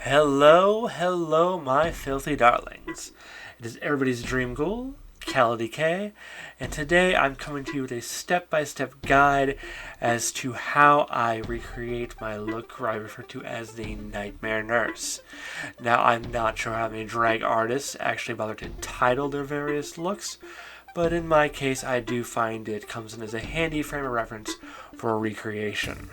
Hello, hello, my filthy darlings. It is everybody's dream ghoul, Calla DeKay, and today I'm coming to you with a step-by-step guide as to how I recreate my look I refer to as the Nightmare Nurse. Now, I'm not sure how many drag artists actually bother to title their various looks, but in my case, I do find it comes in as a handy frame of reference for a recreation.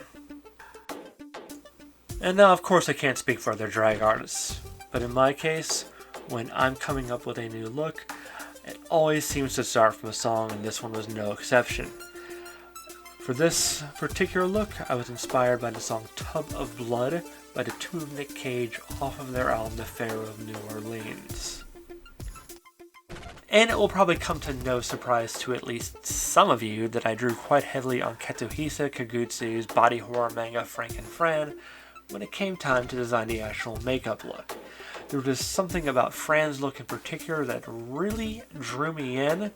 And now, of course, I can't speak for other drag artists, but in my case, when I'm coming up with a new look, it always seems to start from a song, and this one was no exception. For this particular look, I was inspired by the song Tub of Blood by the Tomb of Nick Cage off of their album The Pharaoh of New Orleans. And it will probably come to no surprise to at least some of you that I drew quite heavily on Katsuhisa Kagutsu's body horror manga Frank and Fran when it came time to design the actual makeup look. There was something about Fran's look in particular that really drew me in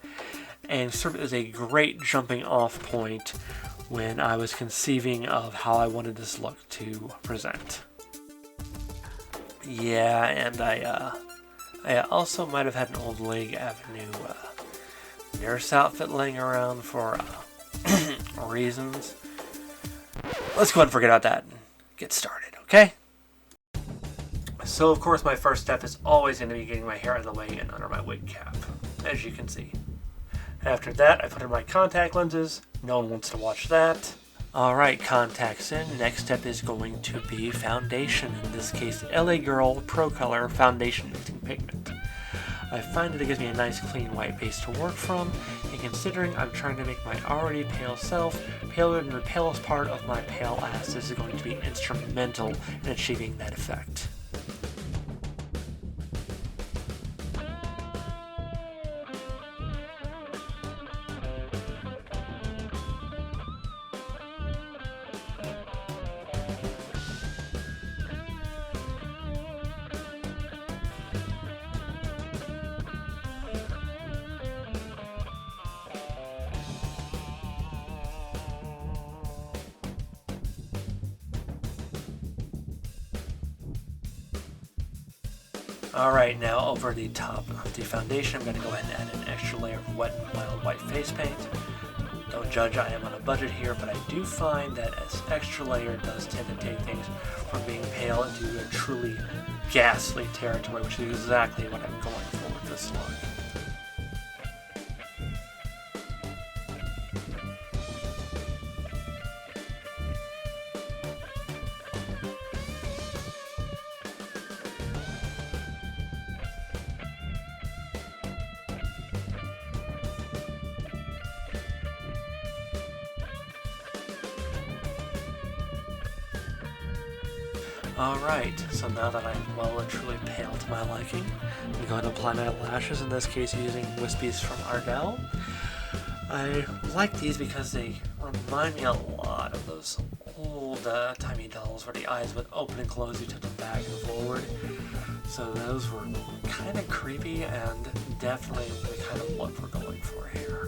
and served as a great jumping off point when I was conceiving of how I wanted this look to present. Yeah, and I also might have had an old Leg Avenue nurse outfit laying around for reasons. Let's go ahead and forget about that and get started, okay? So, of course, my first step is always going to be getting my hair out of the way and under my wig cap, as you can see. After that, I put in my contact lenses. No one wants to watch that. Alright, contacts in. Next step is going to be foundation. In this case, LA Girl Pro Color Foundation Using Pigment. I find that it gives me a nice clean white base to work from, and considering I'm trying to make my already pale self paler than the palest part of my pale ass, this is going to be instrumental in achieving that effect. Alright, now over the top of the foundation, I'm going to go ahead and add an extra layer of wet and mild white face paint. Don't judge, I am on a budget here, but I do find that as extra layer does tend to take things from being pale into a truly ghastly territory, which is exactly what I'm going for with this look. Alright, so now that I'm well and truly pale to my liking, I'm going to apply my lashes, in this case using Wispies from Ardell. I like these because they remind me a lot of those old timey dolls where the eyes would open and close, you took them back and forward. So those were kind of creepy and definitely the kind of look we're going for here.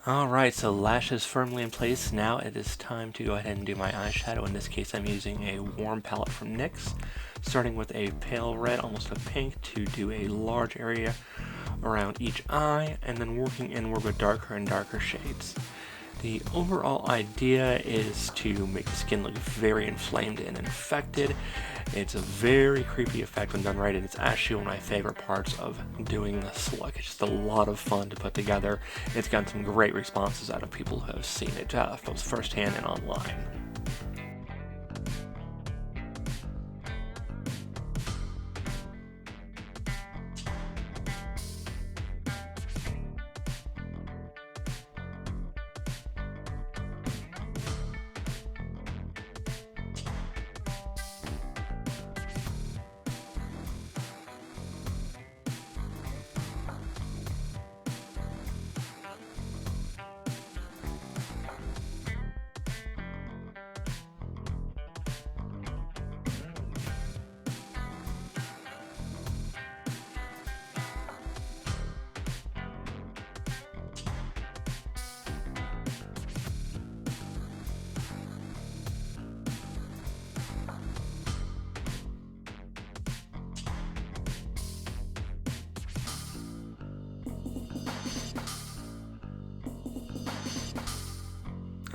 Alright, so lashes firmly in place. Now it is time to go ahead and do my eyeshadow. In this case, I'm using a warm palette from NYX, starting with a pale red, almost a pink, to do a large area around each eye, and then working inward with darker and darker shades. The overall idea is to make the skin look very inflamed and infected. It's a very creepy effect when done right, and it's actually one of my favorite parts of doing this look. It's just a lot of fun to put together. It's gotten some great responses out of people who have seen it, both firsthand and online.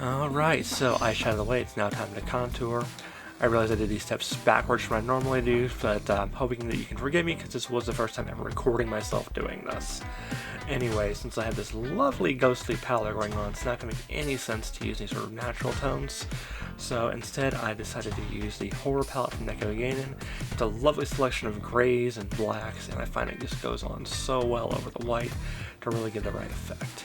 Alright, so eyeshadow away, it's now time to contour. I realize I did these steps backwards from what I normally do, but I'm hoping that you can forgive me because this was the first time ever recording myself doing this. Anyway, since I have this lovely ghostly palette going on, it's not going to make any sense to use any sort of natural tones. So instead, I decided to use the horror palette from DeKay. It's a lovely selection of grays and blacks, and I find it just goes on so well over the white to really get the right effect.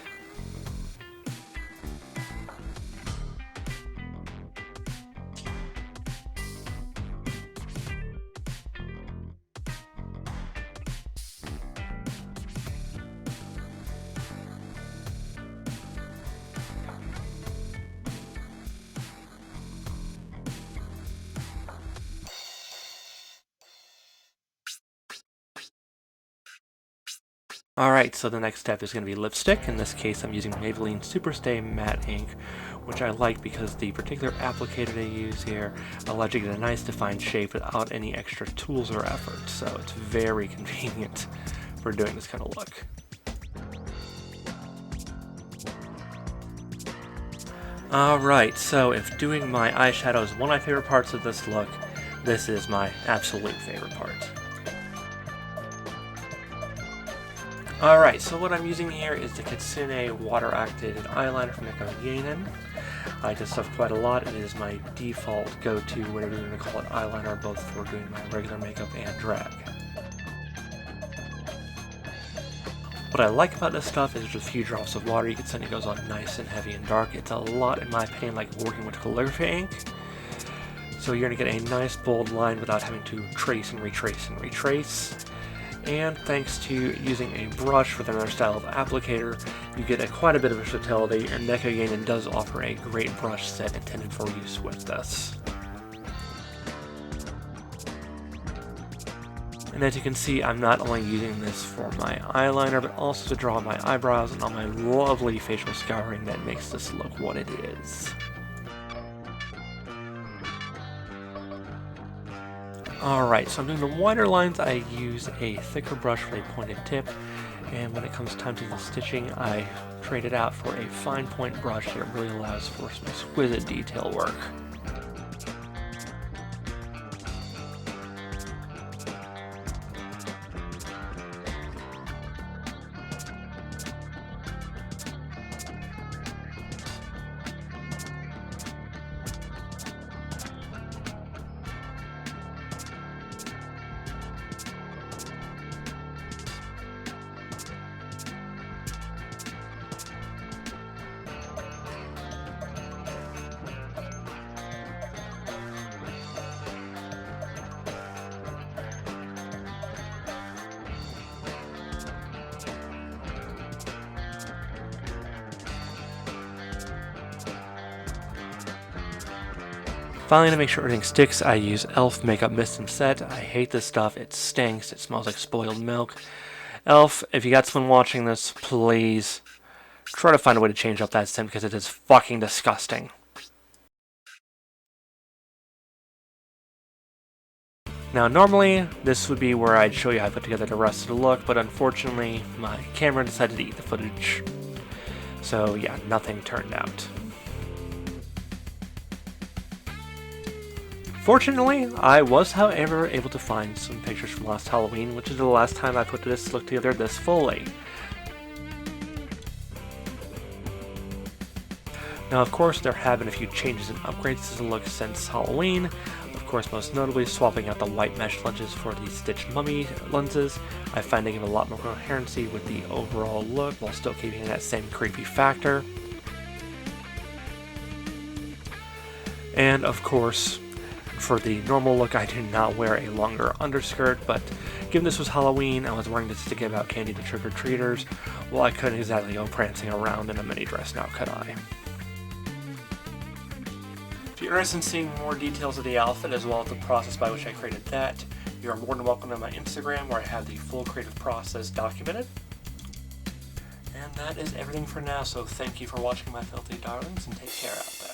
Alright, so the next step is going to be lipstick. In this case, I'm using Maybelline Superstay Matte Ink, which I like because the particular applicator they use here allows you to get a nice defined shape without any extra tools or effort, so it's very convenient for doing this kind of look. Alright, so if doing my eyeshadow is one of my favorite parts of this look, this is my absolute favorite part. Alright, so what I'm using here is the Kitsune Water Activated Eyeliner from DeKay. I like this stuff quite a lot. It is my default go-to, whatever you're going to call it, eyeliner, both for doing my regular makeup and drag. What I like about this stuff is just a few drops of water. You can see it goes on nice and heavy and dark. It's a lot, in my opinion, like working with calligraphy ink. So you're going to get a nice bold line without having to trace and retrace and retrace. And thanks to using a brush with another style of applicator, you get quite a bit of versatility, and DeKay does offer a great brush set intended for use with this. And as you can see, I'm not only using this for my eyeliner, but also to draw my eyebrows and all my lovely facial scouring that makes this look what it is. Alright, so I'm doing the wider lines. I use a thicker brush with a pointed tip, and when it comes time to the stitching, I trade it out for a fine point brush that really allows for some exquisite detail work. Finally, to make sure everything sticks, I use e.l.f. Makeup Mist and Set. I hate this stuff. It stinks. It smells like spoiled milk. e.l.f., if you got someone watching this, please try to find a way to change up that scent because it is fucking disgusting. Now normally this would be where I'd show you how I put together the rest of the look, but unfortunately my camera decided to eat the footage. So yeah, nothing turned out. Fortunately, I was however able to find some pictures from last Halloween, which is the last time I put this look together this fully. Now of course there have been a few changes and upgrades to the look since Halloween. Of course, most notably swapping out the white mesh lenses for the stitched mummy lenses. I find they give a lot more coherency with the overall look while still keeping that same creepy factor. And of course, for the normal look, I do not wear a longer underskirt, but given this was Halloween, I was wearing this to give out candy to trick-or-treaters. Well, I couldn't exactly go prancing around in a mini dress now, could I? If you're interested in seeing more details of the outfit as well as the process by which I created that, you are more than welcome to my Instagram where I have the full creative process documented. And that is everything for now, so thank you for watching my filthy darlings and take care out there.